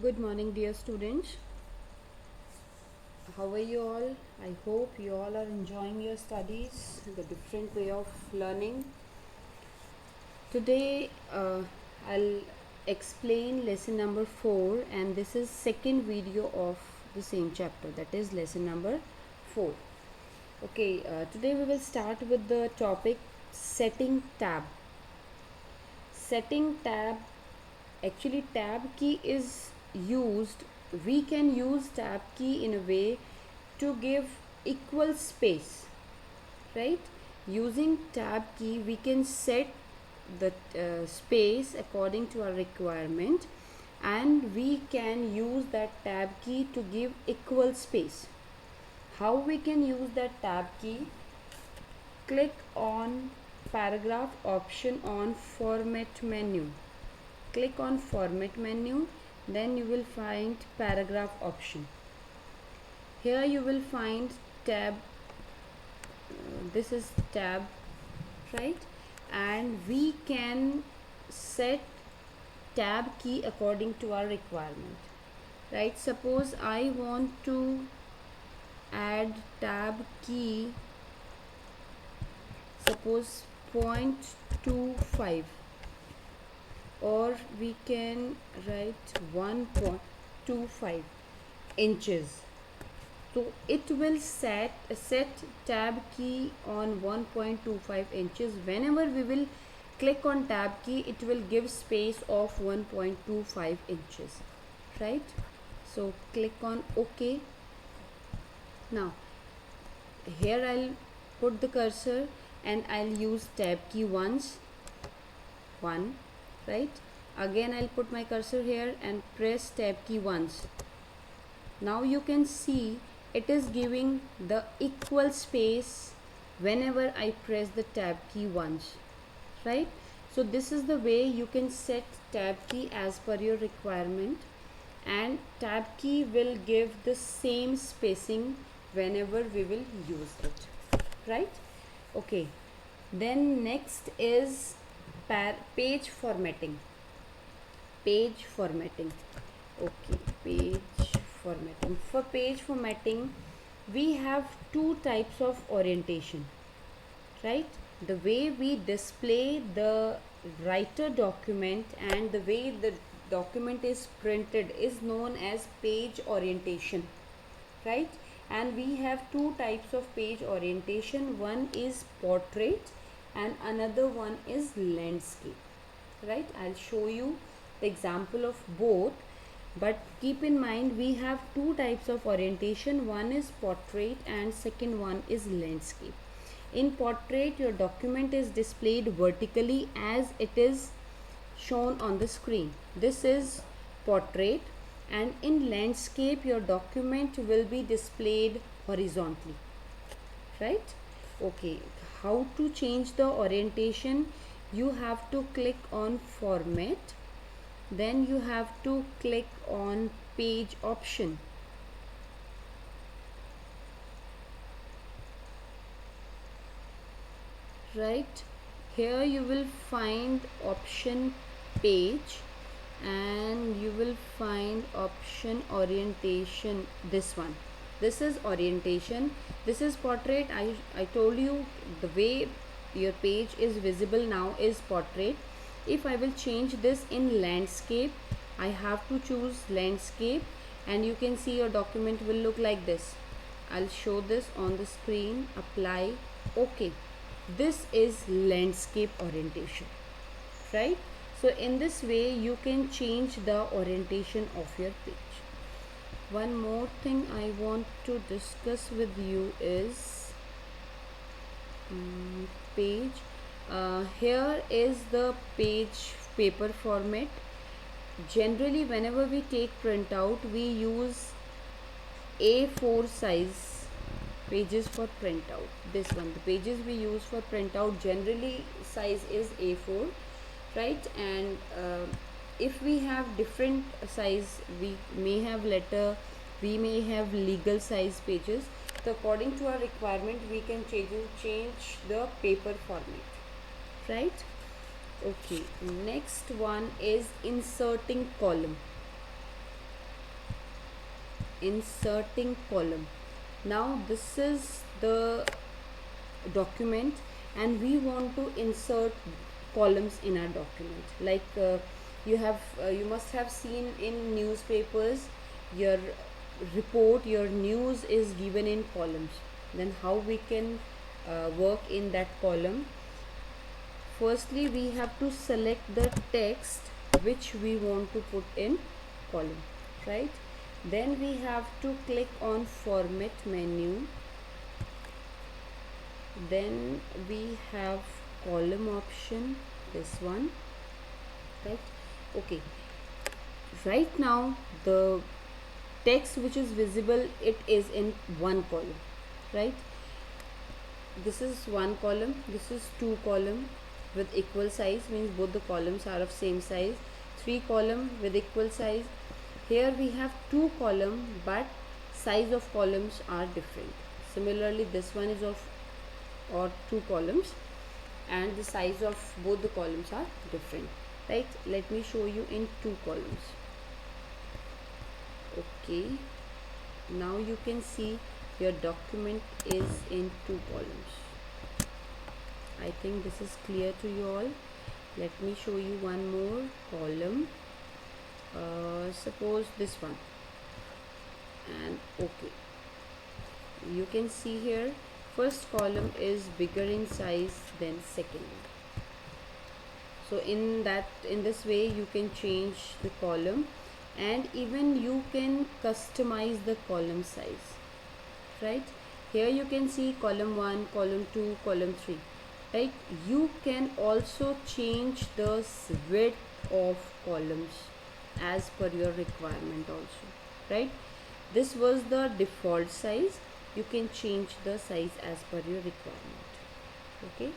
Good morning, dear students. How are you all? I hope you all are enjoying your studies, the different way of learning. Today, I'll explain lesson number 4, and this is second video of the same chapter. That is lesson number 4. Okay, today we will start with the topic setting tab. Setting tab, actually tab key is used, we can use tab key in a way to give equal space, right? Using tab key we can set the space according to our requirement, and we can use that tab key to give equal space. How we can use that tab key? Click on paragraph option on format menu. Click on format menu, then you will find paragraph option. Here you will find tab, this is tab, right? And we can set tab key according to our requirement, right? Suppose I want to add tab key, suppose 0.25, or we can write 1.25 inches. So it will set tab key on 1.25 inches. Whenever we will click on tab key, it will give space of 1.25 inches, right? So click on OK. Now here I'll put the cursor and I'll use tab key once, 1, right? Again I'll put my cursor here and press tab key once. Now you can see it is giving the equal space whenever I press the tab key once, right? So this is the way you can set tab key as per your requirement, and tab key will give the same spacing whenever we will use it, right? Okay, then next is page formatting. Page formatting. Okay, page formatting. For page formatting, we have two types of orientation, right? The way we display the writer document and the way the document is printed is known as page orientation, right? And we have two types of page orientation. One is portrait and another one is landscape, right? I'll show you the example of both, but keep in mind we have two types of orientation. One is portrait and second one is landscape. In portrait, your document is displayed vertically as it is shown on the screen. This is portrait. And in landscape, your document will be displayed horizontally, right? Okay, how to change the orientation? You have to click on format, then you have to click on page option. Right here you will find option page, and you will find option orientation. This one, this is orientation, this is portrait. I told you the way your page is visible now is portrait. If I will change this in landscape, I have to choose landscape, and you can see your document will look like this. I'll show this on the screen. Apply. Okay, this is landscape orientation, right? So in this way you can change the orientation of your page. One more thing I want to discuss with you is page. Here is the page paper format. Generally whenever we take printout, we use A4 size pages for printout. This one, the pages we use for printout generally size is A4, right? And if we have different size, we may have letter, we may have legal size pages. So according to our requirement, we can change the paper format, right? Okay, next one is inserting column. inserting column. Now this is the document and we want to insert columns in our document. Like you must have seen in newspapers, your report, your news is given in columns. Then how we can work in that column? Firstly, we have to select the text which we want to put in column, right? Then we have to click on format menu. Then we have column option, this one, right? Okay, right now the text which is visible, it is in one column, right? This is one column, this is two column with equal size, means both the columns are of same size. Three column with equal size. Here we have two column but size of columns are different. Similarly, this one is of or two columns and the size of both the columns are different, right? Let me show you in two columns. Okay, now you can see your document is in two columns. I think this is clear to you all. Let me show you one more column. Suppose this one, and okay, you can see here first column is bigger in size than second one. So in this way you can change the column and even you can customize the column size, right? Here you can see column 1, column 2, column 3, right? You can also change the width of columns as per your requirement also, right? This was the default size. You can change the size as per your requirement. Okay,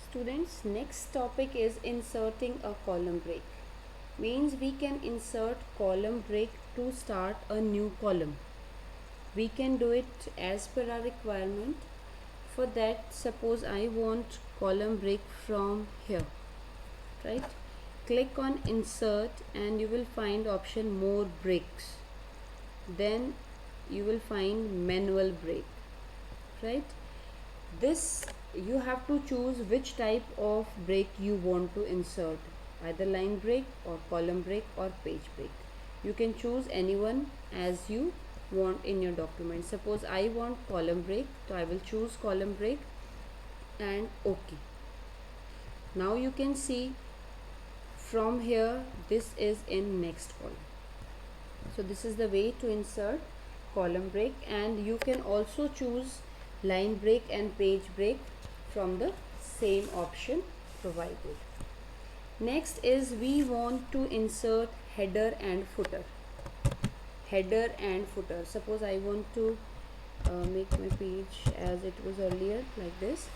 students, next topic is inserting a column break. Means we can insert column break to start a new column. We can do it as per our requirement. For that, suppose I want column break from here, right? Click on insert and you will find option more breaks. Then you will find manual break, right? This you have to choose which type of break you want to insert, either line break or column break or page break. You can choose anyone as you want in your document. Suppose I want column break, so I will choose column break and OK. Now you can see from here this is in next column. So this is the way to insert column break, and you can also choose line break and page break from the same option provided. Next is we want to insert header and footer. Header and footer. Suppose I want to make my page as it was earlier like this,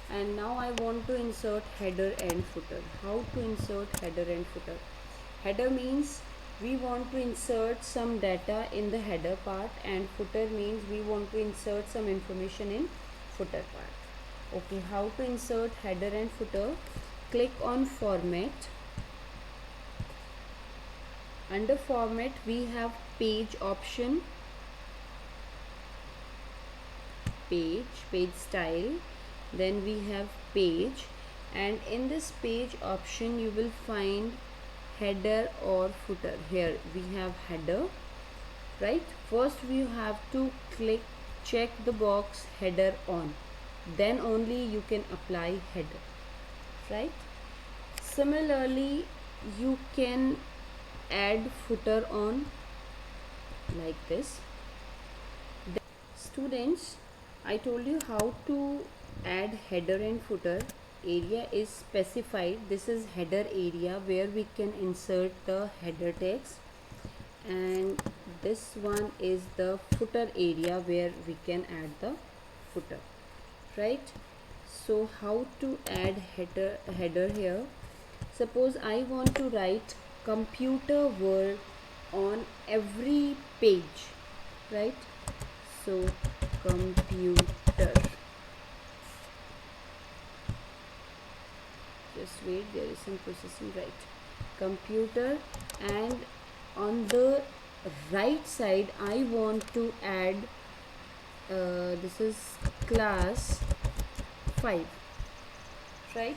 and now I want to insert header and footer. How to insert header and footer? Header means we want to insert some data in the header part, and footer means we want to insert some information in footer part. Okay, how to insert header and footer? Click on format. Under format we have page option, page style, then we have page, and in this page option you will find header or footer. Here we have header, right? First we have to check the box header on, then only you can apply header, right? Similarly, you can add footer on like this. Students, I told you how to add header and footer. Area is specified. This is header area where we can insert the header text, and this one is the footer area where we can add the footer, right? So how to add header here? Suppose I want to write computer word on every page, right? So computer, just wait, there is some processing, right? Computer, and on the right side I want to add, this is class 5, right?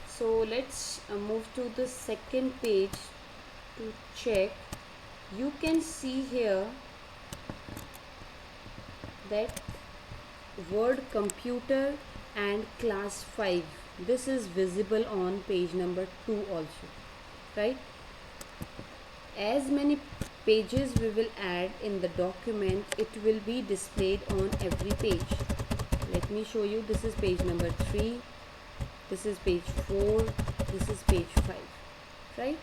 So let's move to the second page to check. You can see here that word computer and class 5, this is visible on page number 2 also, right? As many pages we will add in the document, it will be displayed on every page. Let me show you. This is page number 3, this is page 4, this is page 5, right?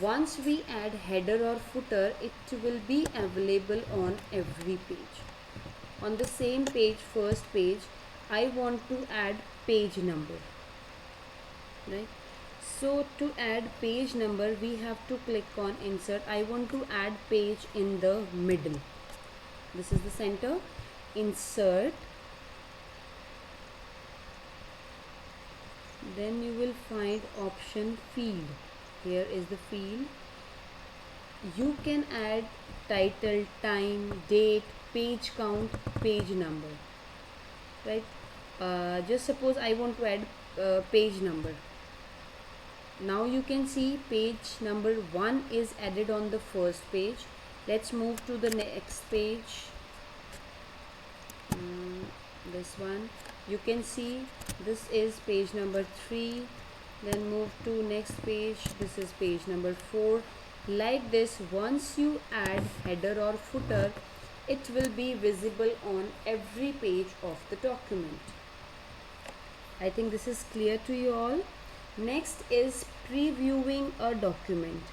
Once we add header or footer, it will be available on every page. On the same page, first page, I want to add page number, right? So to add page number, we have to click on insert. I want to add page in the middle. This is the center. Insert. Then you will find option field. Here is the field. You can add title, time, date, page count, page number, right? Just suppose I want to add page number. Now you can see page number 1 is added on the first page. Let's move to the next page. This one, you can see this is page number 3. Then move to next page. This is page number 4. Like this, once you add header or footer, it will be visible on every page of the document. I think this is clear to you all. Next is previewing a document.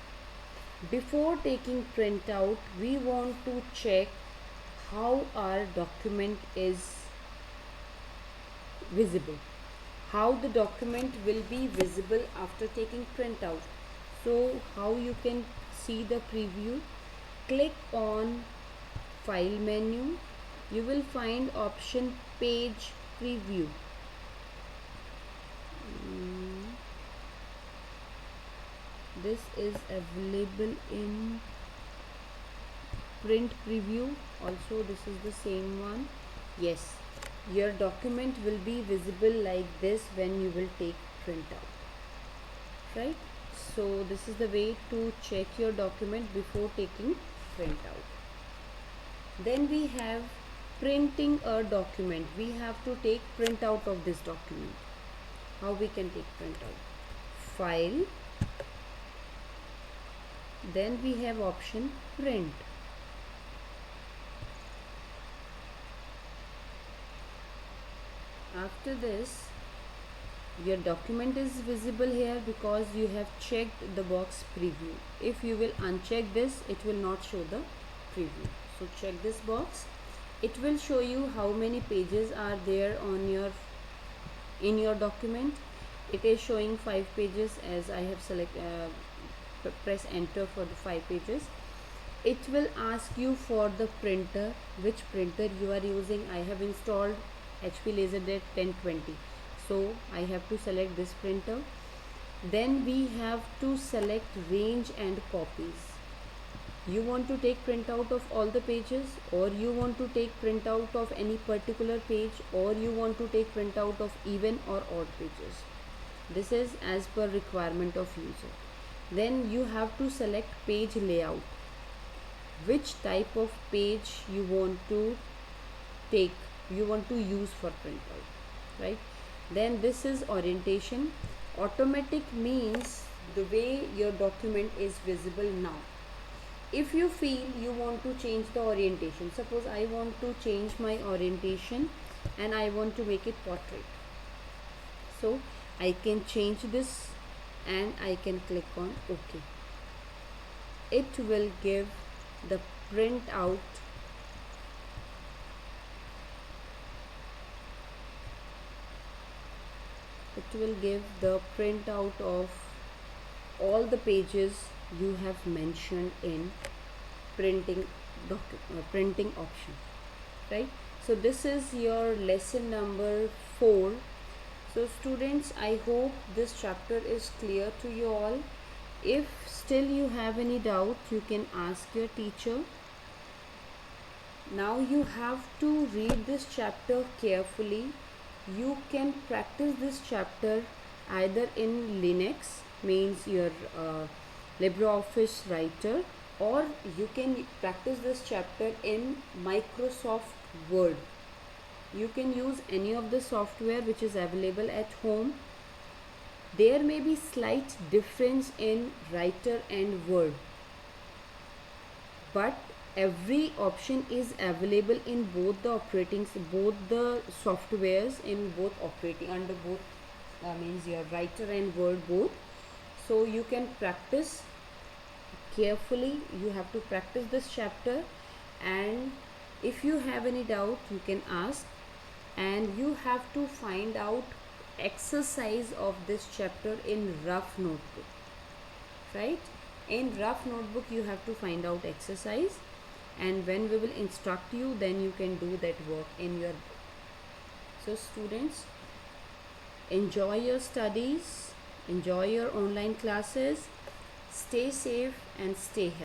Before taking printout, we want to check how our document is visible, how the document will be visible after taking printout. So how you can see the preview? Click on file menu. You will find option page preview. This is available in print preview also. This is the same one. Yes, your document will be visible like this when you will take printout, right? So this is the way to check your document before taking printout. Then we have printing a document. We have to take printout of this document. How we can take printout? File. Then we have option print. After this, your document is visible here because you have checked the box preview. If you will uncheck this, it will not show the preview. So check this box. It will show you how many pages are there on in your document. It is showing 5 pages as I have press enter for the 5 pages. It will ask you for the printer, which printer you are using. I have installed HP LaserJet 1020, so I have to select this printer. Then we have to select range and copies. You want to take printout of all the pages, or you want to take printout of any particular page, or you want to take printout of even or odd pages. This is as per requirement of user. Then you have to select page layout, which type of page you want to use for printout, right? Then this is orientation. Automatic means the way your document is visible now. If you feel you want to change the orientation, suppose I want to change my orientation and I want to make it portrait, so I can change this and I can click on OK. It will give the printout of all the pages you have mentioned in printing option, right? So this is your lesson number 4. So students, I hope this chapter is clear to you all. If still you have any doubt, you can ask your teacher. Now you have to read this chapter carefully. You can practice this chapter either in Linux, means your LibreOffice writer, or you can practice this chapter in Microsoft Word. You can use any of the software which is available at home. There may be slight difference in writer and Word, but every option is available in both the both the softwares, in both operating under both, means your writer and Word both. So you can practice carefully. You have to practice this chapter, and if you have any doubt you can ask, and you have to find out exercise of this chapter in rough notebook, right? In rough notebook you have to find out exercise, and when we will instruct you, then you can do that work in your book. So students, enjoy your studies, enjoy your online classes, stay safe and stay healthy.